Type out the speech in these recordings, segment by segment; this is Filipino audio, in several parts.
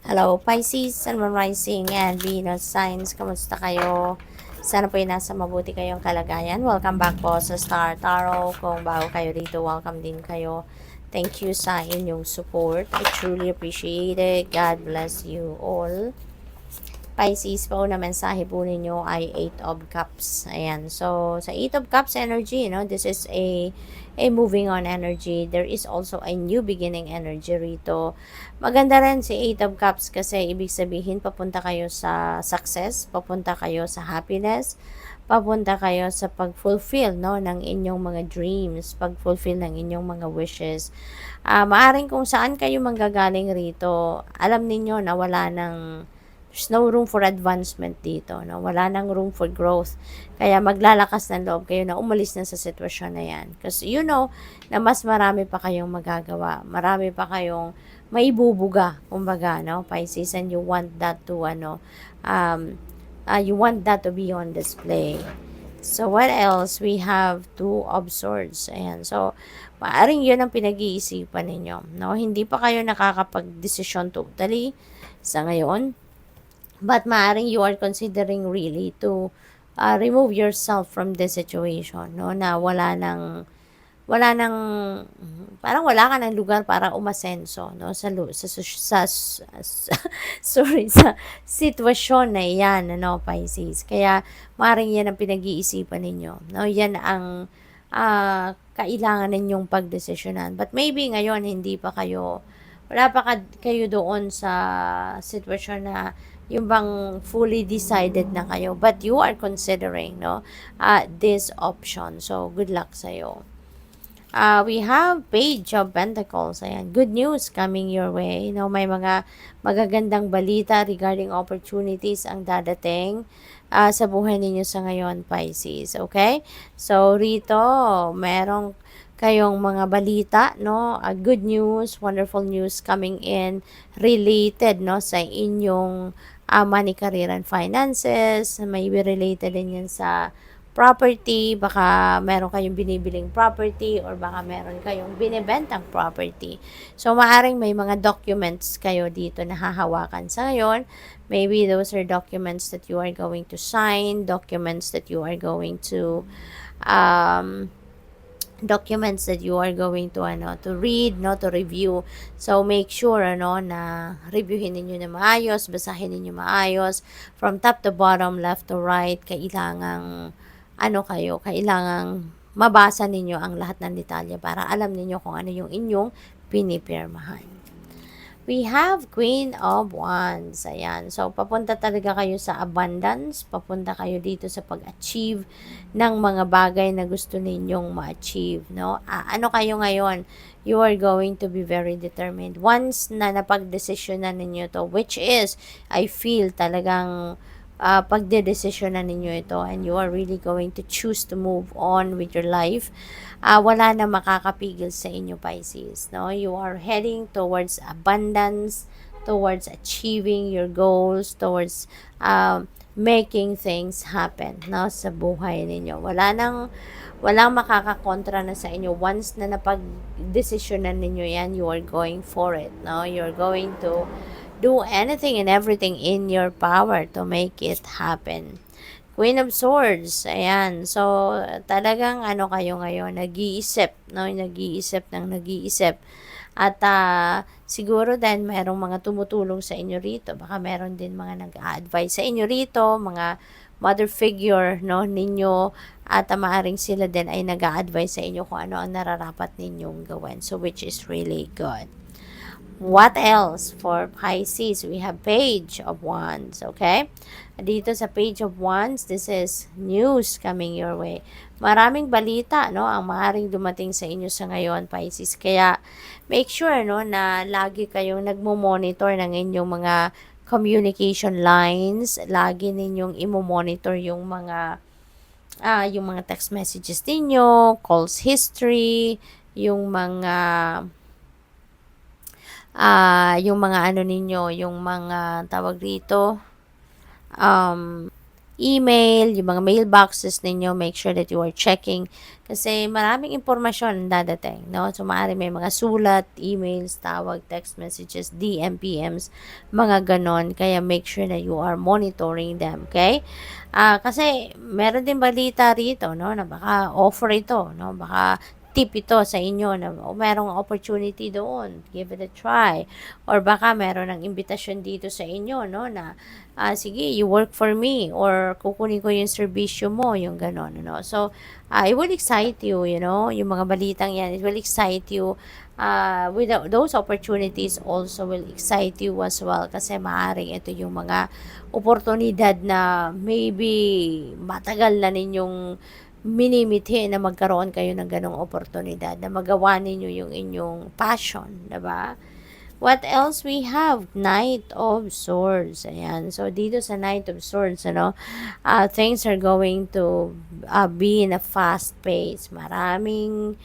Hello, Pisces, Sun, Moon Rising, and Venus signs. Kamusta kayo? Sana po ay nasa mabuti kayong kalagayan. Welcome back po sa Star Tarot. Kung bago kayo dito, welcome din kayo. Thank you sa inyong support. I truly appreciate it. God bless you all. Pisces po na mensahe po ninyo ay 8 of Cups. Ayan. So, sa 8 of Cups energy, this is a moving on energy. There is also a new beginning energy rito. Maganda rin si 8 of Cups kasi ibig sabihin papunta kayo sa success, papunta kayo sa happiness, papunta kayo sa pag-fulfill ng inyong mga dreams, pag-fulfill ng inyong mga wishes. Maaring kung saan kayo manggagaling rito, alam ninyo na wala ng there's no room for advancement dito, no? Wala nang room for growth. Kaya maglalakas ng loob kayo na umalis na sa sitwasyon na yan. Kasi na mas marami pa kayong magagawa. Marami pa kayong maibubuga, kumbaga, no? Pisces, and you want that to, you want that to be on display. So, what else? We have 2 of Swords. Ayan. So, maaring yun ang pinag-iisipan ninyo, no? Hindi pa kayo nakakapag-desisyon totally sa ngayon. But maaring you are considering really to remove yourself from this situation, no? Na parang wala ka ng lugar para umasenso, no? Sorry, sa sitwasyon na yan, Pisces. Kaya maaring yan ang pinag-iisipan ninyo, no? Yan ang kailangan ninyong pagdesisyonan. But maybe ngayon wala pa kayo doon sa sitwasyon na yung bang fully decided na kayo, but you are considering this option. So good luck sa'yo. We have Page of Pentacles. Ayan, good news coming your way. May mga magagandang balita regarding opportunities ang dadating sa buhay ninyo sa ngayon, Pisces. Okay? So rito, merong kayong mga balita, good news, wonderful news coming in related, sa inyong money, career, and finances. May be related din yan sa property, baka meron kayong binibiling property or baka meron kayong binibentang property. So, maaring may mga documents kayo dito na hahawakan sa ngayon. Maybe those are documents that you are going to sign, documents that you are going to read, to review. So make sure na reviewin niyo na maayos, basahin niyo maayos from top to bottom, left to right. Kailangang kailangang mabasa ninyo ang lahat ng detalye para alam niyo kung ano yung inyong pinipirmahan. We have Queen of Wands. Ayan. So, papunta talaga kayo sa abundance. Papunta kayo dito sa pag-achieve ng mga bagay na gusto ninyong ma-achieve. No? Ano kayo ngayon? You are going to be very determined. Once na napag-desisyonan ninyo to, which is, I feel talagang pagdedesisyonan ninyo ito and you are really going to choose to move on with your life, wala na makakapigil sa inyo, Pisces. No? You are heading towards abundance, towards achieving your goals, towards making things happen sa buhay ninyo. Walang makakakontra na sa inyo. Once na napag-desisyonan ninyo yan, you are going for it. No? You're going to do anything and everything in your power to make it happen. Queen of Swords, ayan. So, talagang kayo ngayon, nag-iisip, nag-iisip. At siguro din mayroong mga tumutulong sa inyo rito. Baka meron din mga nag-a-advise sa inyo rito, mga mother figure, ninyo. At maaring sila din ay nag-a-advise sa inyo kung ano ang nararapat ninyong gawin. So, which is really good. What else for Pisces? We have Page of Wands, okay? Dito sa Page of Wands, this is news coming your way. Maraming balita, ang maaaring dumating sa inyo sa ngayon, Pisces. Kaya, make sure, na lagi kayong nagmo-monitor ng inyong mga communication lines. Lagi ninyong imo-monitor yung mga text messages ninyo, calls history, yung mga yung mga tawag dito, email, yung mga mailboxes ninyo, make sure that you are checking kasi maraming impormasyon ang dadating, no? So, maaari may mga sulat, emails, tawag, text messages, DM, PMs, mga ganon. Kaya make sure that you are monitoring them, okay? Kasi meron din balita rito, no, na baka offer ito, no? Baka tip ito sa inyo na merong opportunity doon, give it a try. Or baka meron ng imbitasyon dito sa inyo, no, na sige, you work for me or kukunin ko yung serbisyo mo, yung ganon, no. So, it will excite you, yung mga balitang yan, it will excite you. With those opportunities also will excite you as well kasi maaaring ito yung mga oportunidad na maybe matagal na ninyong minimithi na magkaroon kayo ng ganong oportunidad na magawa ninyo yung inyong passion, diba? What else we have? Knight of Swords. Ayan. So, dito sa Knight of Swords, things are going to be in a fast pace. Maraming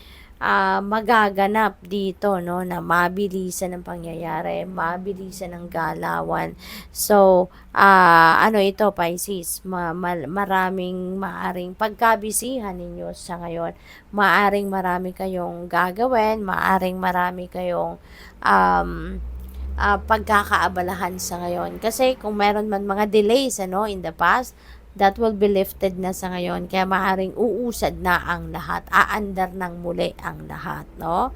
magaganap dito, no, na mabilisan ng pangyayari, mabilisan ng galawan. So, ano ito, Pisces, maraming maaring pagkabisihan ninyo sa ngayon. Maaring marami kayong gagawin, maaring marami kayong pagkakaabalahan sa ngayon. Kasi kung meron man mga delays in the past, that will be lifted na sa ngayon. Kaya maaaring uusad na ang lahat. Aandar ng muli ang lahat, no?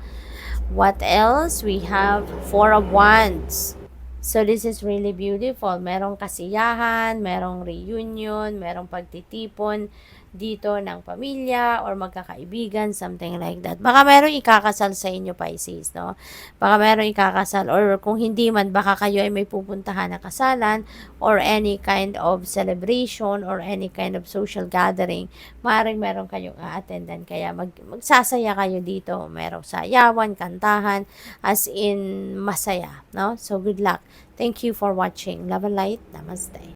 What else? We have Four of Wands. So, this is really beautiful. Merong kasiyahan, merong reunion, merong pagtitipon dito ng pamilya or magkakaibigan, something like that. Baka merong ikakasal sa inyo, Pisces, no? Baka merong ikakasal or kung hindi man, baka kayo ay may pupuntahan na kasalan or any kind of celebration or any kind of social gathering. Maaaring meron kayong a-attendan. Kaya magsasaya kayo dito. Merong sayawan, kantahan, as in masaya, no? So, good luck. Thank you for watching. Love and light. Namaste.